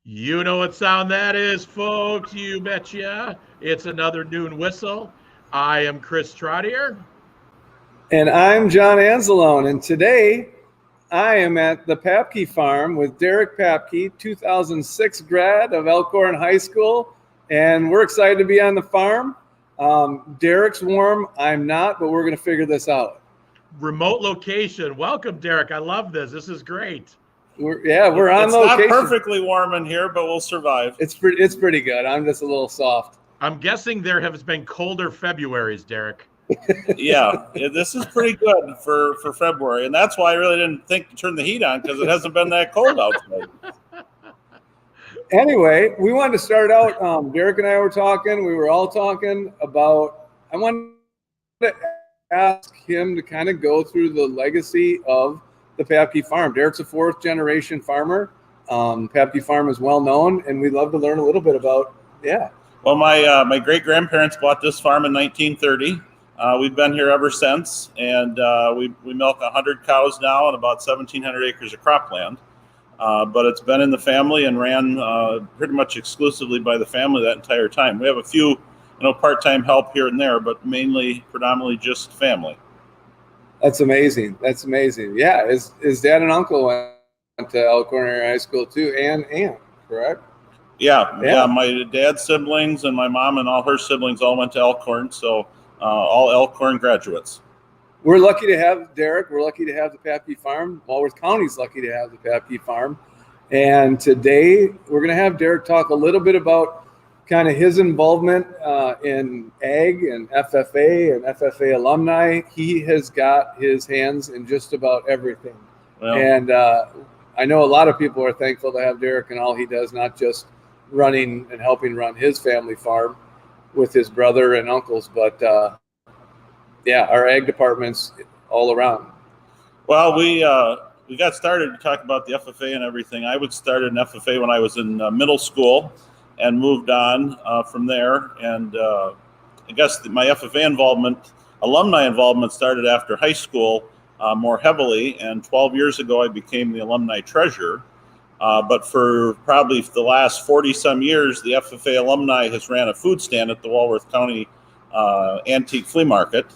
You know what sound that is, folks. You betcha. It's another noon whistle. I am Chris Trottier. And I'm John Anzalone. And today I am at the Papcke farm with Derrick Papcke, 2006 grad of Elkhorn High School. And we're excited to be on the farm. Derrick's warm. I'm not, but we're going to figure this out. Remote location. Welcome, Derrick. I love this. This is great. We're on it's location. It's not perfectly warm in here, but we'll survive. It's pretty good. I'm just a little soft. I'm guessing there has been colder Februaries, Derrick. Yeah, this is pretty good for February, and that's why I really didn't think to turn the heat on, because it hasn't been that cold outside. Anyway, we wanted to start out. Derrick and I were talking. We were all talking about. I wanted to ask him to kind of go through the legacy of the Papcke farm. Derrick's a fourth generation farmer. Papcke farm is well known, and we'd love to learn a little bit about. Well, my great grandparents bought this farm in 1930. We've been here ever since, and we milk 100 cows now and about 1,700 acres of cropland. But it's been in the family and ran pretty much exclusively by the family that entire time. We have a few, part-time help here and there, but predominantly just family. That's amazing. Yeah, his dad and uncle went to Elkhorn High School too, and aunt, correct? Yeah. My dad's siblings and my mom and all her siblings all went to Elkhorn, so all Elkhorn graduates. We're lucky to have Derrick. We're lucky to have the Papcke farm. Walworth County's lucky to have the Papcke farm. And today we're going to have Derrick talk a little bit about kind of his involvement in ag and FFA alumni. He has got his hands in just about everything. Well, and I know a lot of people are thankful to have Derrick and all he does, not just running and helping run his family farm with his brother and uncles, but our ag department's all around. Well, we got started to talk about the FFA and everything. I started an FFA when I was in middle school and moved on from there. And I guess my FFA alumni involvement started after high school more heavily. And 12 years ago, I became the alumni treasurer. But for probably the last 40-some years, the FFA alumni has ran a food stand at the Walworth County Antique Flea Market.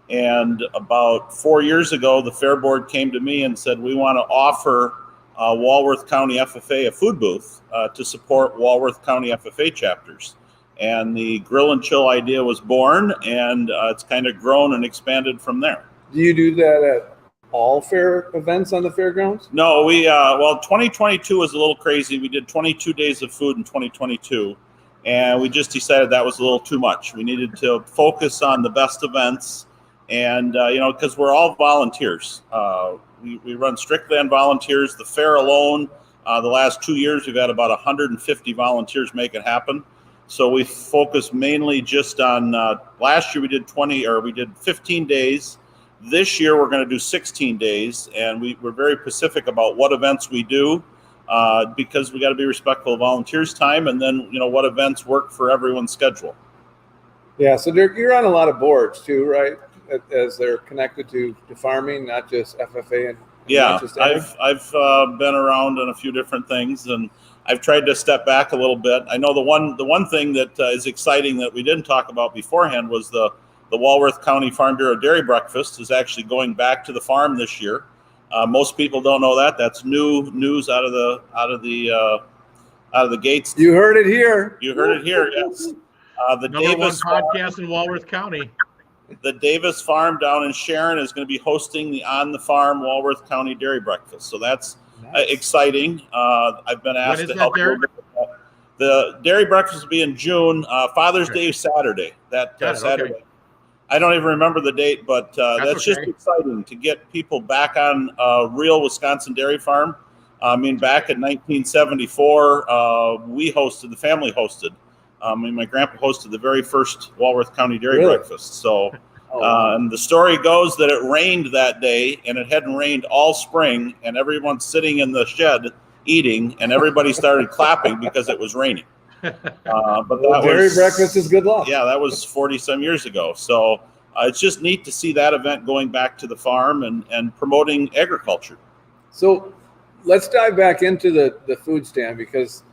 And about 4 years ago, the Fair Board came to me and said, we want to offer Walworth County FFA a food booth to support Walworth County FFA chapters. And the grill and chill idea was born, and it's kind of grown and expanded from there. Do you do that at all fair events on the fairgrounds? No, 2022 was a little crazy. We did 22 days of food in 2022, and we just decided that was a little too much. We needed to focus on the best events, and because we're all volunteers. We run strictly on volunteers. The fair alone, the last 2 years, we've had about 150 volunteers make it happen. So we focus mainly just on, last year we did 15 days. This year we're going to do 16 days, and we're very specific about what events we do because we got to be respectful of volunteers' time, and then what events work for everyone's schedule. Yeah, so you're on a lot of boards too, right? As they're connected to farming, not just FFA and yeah. I've been around on a few different things, and I've tried to step back a little bit. I know the one thing that is exciting that we didn't talk about beforehand was the Walworth County Farm Bureau Dairy Breakfast is actually going back to the farm this year. Most people don't know that. That's news out of the gates. You heard it here. Yes. The Number Davis one podcast in Walworth County. The Davis Farm down in Sharon is going to be hosting the On the Farm Walworth County Dairy Breakfast. So that's nice. Exciting. I've been asked to help. The dairy breakfast will be in June. Father's Day Saturday. Saturday. Okay. I don't even remember the date, but that's just exciting to get people back on a real Wisconsin dairy farm. I mean, back in 1974, the family hosted. My grandpa hosted the very first Walworth County Dairy Breakfast. So, and the story goes that it rained that day, and it hadn't rained all spring, and everyone's sitting in the shed eating, and everybody started clapping because it was raining. But dairy breakfast is good luck. Yeah, that was 40-some years ago. So it's just neat to see that event going back to the farm and promoting agriculture. So let's dive back into the food stand, because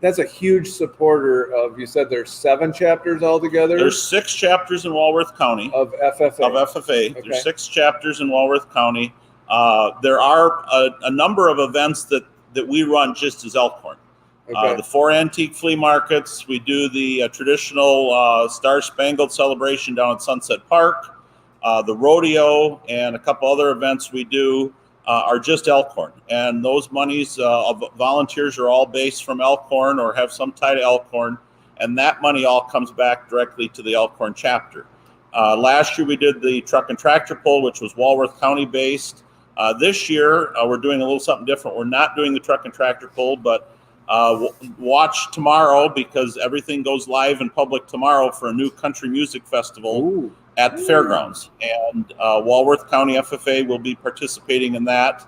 that's a huge supporter of, you said there's 7 chapters altogether? There's 6 chapters in Walworth County. Of FFA. Okay. There's 6 chapters in Walworth County. There are a number of events that we run just as Elkhorn. Okay. The 4 antique flea markets. We do the traditional Star Spangled celebration down at Sunset Park. The rodeo and a couple other events we do are just Elkhorn. And those monies of volunteers are all based from Elkhorn or have some tie to Elkhorn. And that money all comes back directly to the Elkhorn chapter. Last year we did the truck and tractor pull, which was Walworth County based. This year we're doing a little something different. We're not doing the truck and tractor pull, but watch tomorrow because everything goes live in public tomorrow for a new country music festival. Ooh. At the fairgrounds, and Walworth County FFA will be participating in that,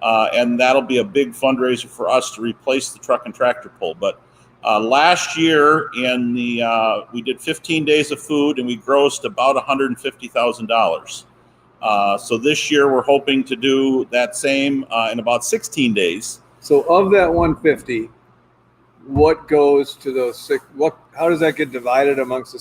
and that'll be a big fundraiser for us to replace the truck and tractor pull. But last year we did 15 days of food and we grossed about $150,000. So this year we're hoping to do that same in about 16 days. So of that 150, what goes to those 6? How does that get divided amongst the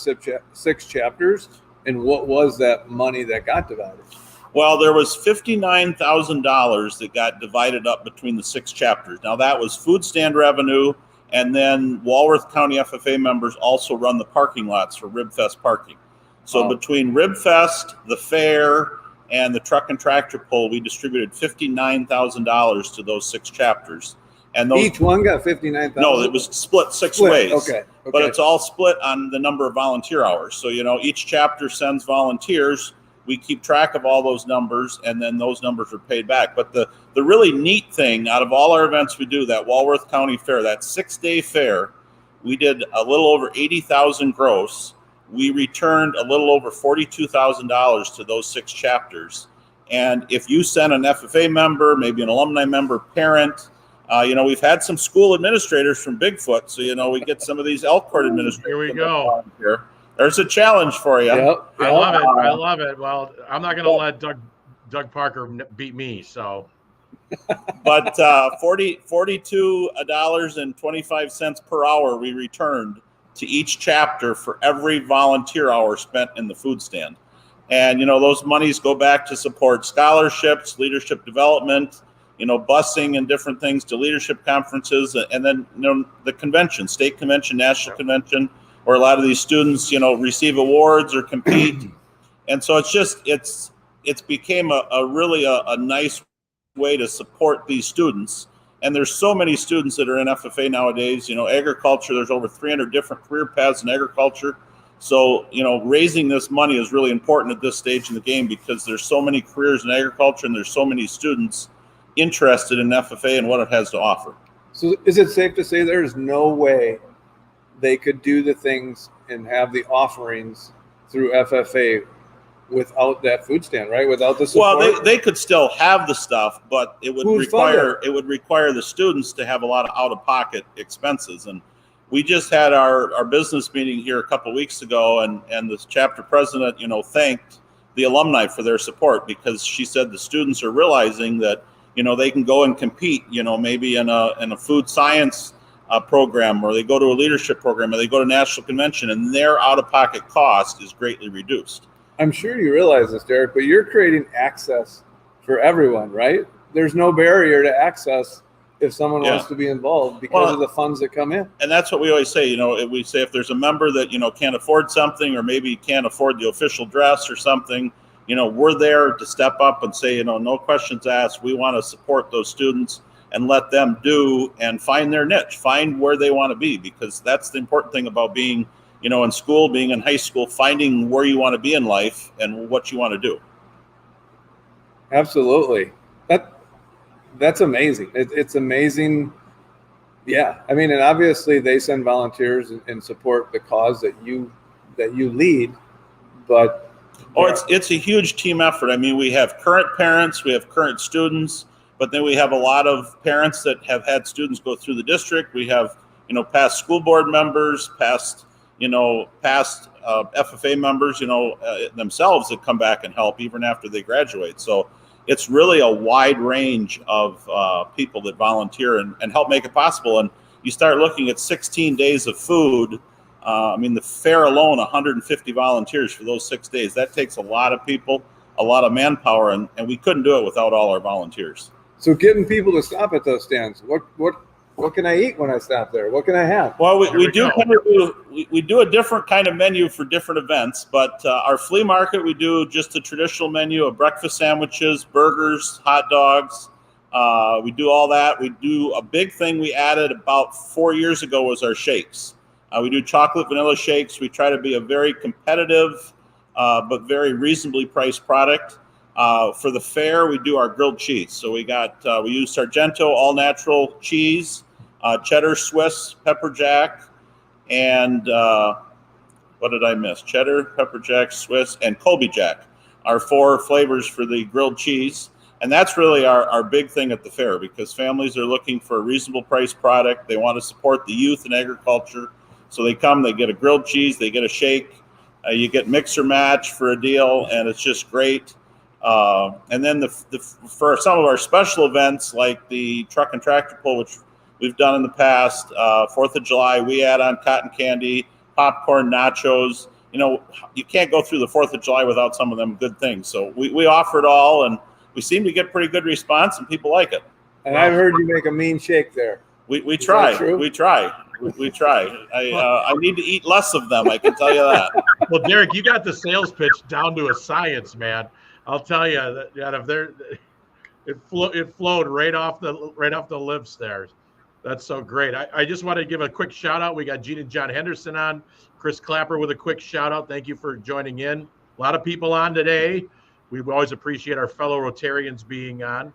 6 chapters? And what was that money that got divided? Well, there was $59,000 that got divided up between the 6 chapters. Now that was food stand revenue, and then Walworth County FFA members also run the parking lots for Ribfest parking. So between Ribfest, the fair, and the truck and tractor pull, we distributed $59,000 to those 6 chapters. And those, each one got $59,000? No, it was split 6 ways. Okay. But it's all split on the number of volunteer hours. So, each chapter sends volunteers. We keep track of all those numbers, and then those numbers are paid back. But the really neat thing, out of all our events we do, that Walworth County Fair, that 6-day fair, we did a little over 80,000 gross. We returned a little over $42,000 to those 6 chapters. And if you send an FFA member, maybe an alumni member, parent, we've had some school administrators from Bigfoot, so we get some of these Elkhorn administrators. Here we go. Here. There's a challenge for you. Yep. I love it. I love it. Well, I'm not going to let Doug Parker beat me. So, but $42.25 per hour we returned to each chapter for every volunteer hour spent in the food stand, and those monies go back to support scholarships, leadership development, busing and different things to leadership conferences, and then the convention, state convention, national convention, where a lot of these students receive awards or compete. And so it's became a really nice way to support these students. And there's so many students that are in FFA nowadays. Agriculture, there's over 300 different career paths in agriculture. So raising this money is really important at this stage in the game because there's so many careers in agriculture and there's so many students interested in FFA and what it has to offer. So is it safe to say there's no way they could do the things and have the offerings through FFA without that food stand, right? Without the support? Well, they could still have the stuff, but it would require the students to have a lot of out-of-pocket expenses. And we just had our business meeting here a couple of weeks ago, and the chapter president, thanked the alumni for their support because she said the students are realizing that they can go and compete, maybe in a food science program, or they go to a leadership program, or they go to national convention, and their out-of-pocket cost is greatly reduced. I'm sure you realize this, Derek, but you're creating access for everyone, right? There's no barrier to access if someone wants to be involved because of the funds that come in. And that's what we always say. We say if there's a member that can't afford something, or maybe can't afford the official dress or something, we're there to step up and say, no questions asked. We want to support those students and let them do and find their niche, find where they want to be, because that's the important thing about being, in school, being in high school, finding where you want to be in life and what you want to do. Absolutely. That's amazing. It's amazing. Yeah. I mean, and obviously they send volunteers and support the cause that you lead, but it's a huge team effort. I mean, we have current parents, we have current students, but then we have a lot of parents that have had students go through the district. We have, past school board members, past FFA members, themselves that come back and help even after they graduate. So it's really a wide range of people that volunteer and help make it possible. And you start looking at 16 days of food. I mean, the fair alone, 150 volunteers for those 6 days. That takes a lot of people, a lot of manpower, and we couldn't do it without all our volunteers. So getting people to stop at those stands, what can I eat when I stop there? What can I have? Well, we do a different kind of menu for different events, but our flea market, we do just a traditional menu of breakfast sandwiches, burgers, hot dogs. We do all that. We do a big thing we added about 4 years ago was our shakes. We do chocolate vanilla shakes. We try to be a very competitive but very reasonably priced product. For the fair, we do our grilled cheese. So we use Sargento all natural cheese, cheddar, Swiss, pepper jack, and what did I miss? Cheddar, pepper jack, Swiss, and Colby Jack are 4 flavors for the grilled cheese. And that's really our big thing at the fair, because families are looking for a reasonable price product. They want to support the youth and agriculture. So they come, they get a grilled cheese, they get a shake, you get mix or match for a deal, and it's just great. And then for some of our special events, like the truck and tractor pull, which we've done in the past, 4th of July, we add on cotton candy, popcorn, nachos. You know, you can't go through the 4th of July without some of them good things. So we offer it all, and we seem to get pretty good response, and people like it. And I've heard you make a mean shake there. We try. We try. We try. I need to eat less of them, I can tell you that. Well, Derrick, you got the sales pitch down to a science, man. I'll tell you that if it flowed right off the lips there. That's so great. I just want to give a quick shout out. We got Gene and John Henderson on. Chris Clapper with a quick shout out. Thank you for joining in. A lot of people on today. We always appreciate our fellow Rotarians being on.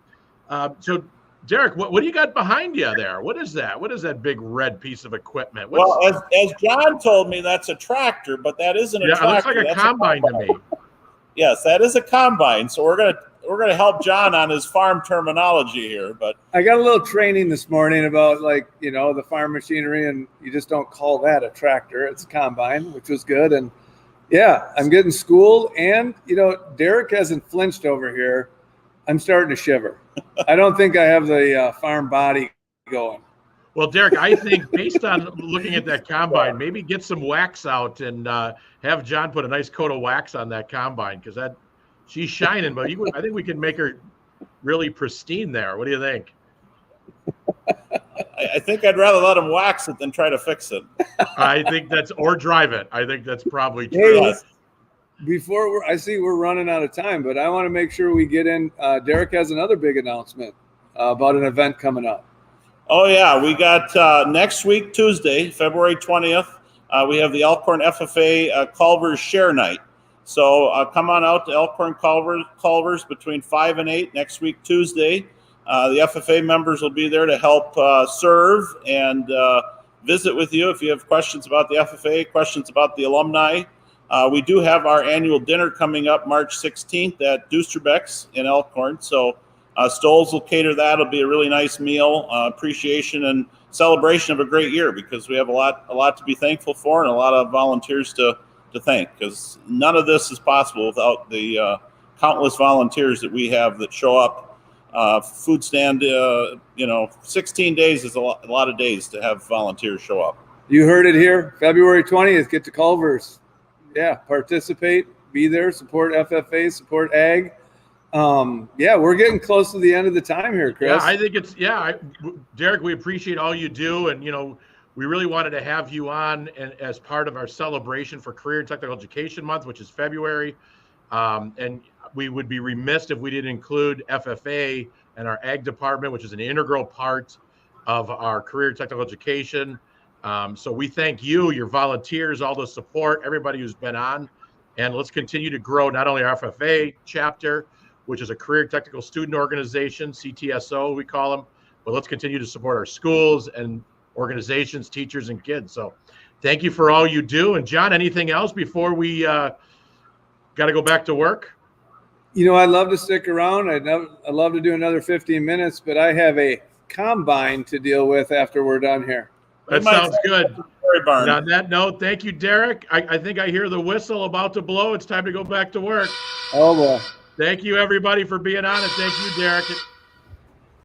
So, Derrick, what do you got behind you there? What is that? What is that big red piece of equipment? Well, as John told me, that's a tractor, but that isn't a tractor. It looks like a combine to me. Yes, that is a combine. So we're gonna help John on his farm terminology here. But I got a little training this morning about the farm machinery, and you just don't call that a tractor. It's a combine, which was good. And yeah, I'm getting schooled, and Derrick hasn't flinched over here. I'm starting to shiver. I don't think I have the farm body going. Well, Derrick, I think based on looking at that combine, maybe get some wax out and have John put a nice coat of wax on that combine, because she's shining. But I think we can make her really pristine there. What do you think? I think I'd rather let him wax it than try to fix it. I think or drive it. I think that's probably true. Hey, before I see we're running out of time, but I want to make sure we get in. Derrick has another big announcement about an event coming up. Oh, yeah. We got next week, Tuesday, February 20th, we have the Elkhorn FFA Culver's Share Night. So come on out to Elkhorn Culver's between 5 and 8 next week, Tuesday. The FFA members will be there to help serve and visit with you if you have questions about the FFA, questions about the alumni. We do have our annual dinner coming up March 16th at Doosterbeck's in Elkhorn. So Stoles will cater that. It'll be a really nice meal, appreciation and celebration of a great year, because we have a lot to be thankful for and a lot of volunteers to thank, because none of this is possible without the countless volunteers that we have that show up. Food stand, 16 days is a lot of days to have volunteers show up. You heard it here. February 20th, get to Culver's. Yeah, participate, be there, support FFA, support ag. We're getting close to the end of the time here, Chris. Yeah, I think Derrick, we appreciate all you do. And, we really wanted to have you on as part of our celebration for Career and Technical Education Month, which is February. And we would be remiss if we didn't include FFA and our ag department, which is an integral part of our career and technical education. So we thank you, your volunteers, all the support, everybody who's been on. And let's continue to grow not only our FFA chapter, which is a career technical student organization, CTSO we call them, but let's continue to support our schools and organizations, teachers, and kids. So thank you for all you do. And John, anything else before we got to go back to work? I'd love to stick around. I'd love to do another 15 minutes, but I have a combine to deal with after we're done here. That sounds good. And on that note, thank you, Derrick. I think I hear the whistle about to blow. It's time to go back to work. Oh, boy. Thank you, everybody, for being on, and thank you, Derrick.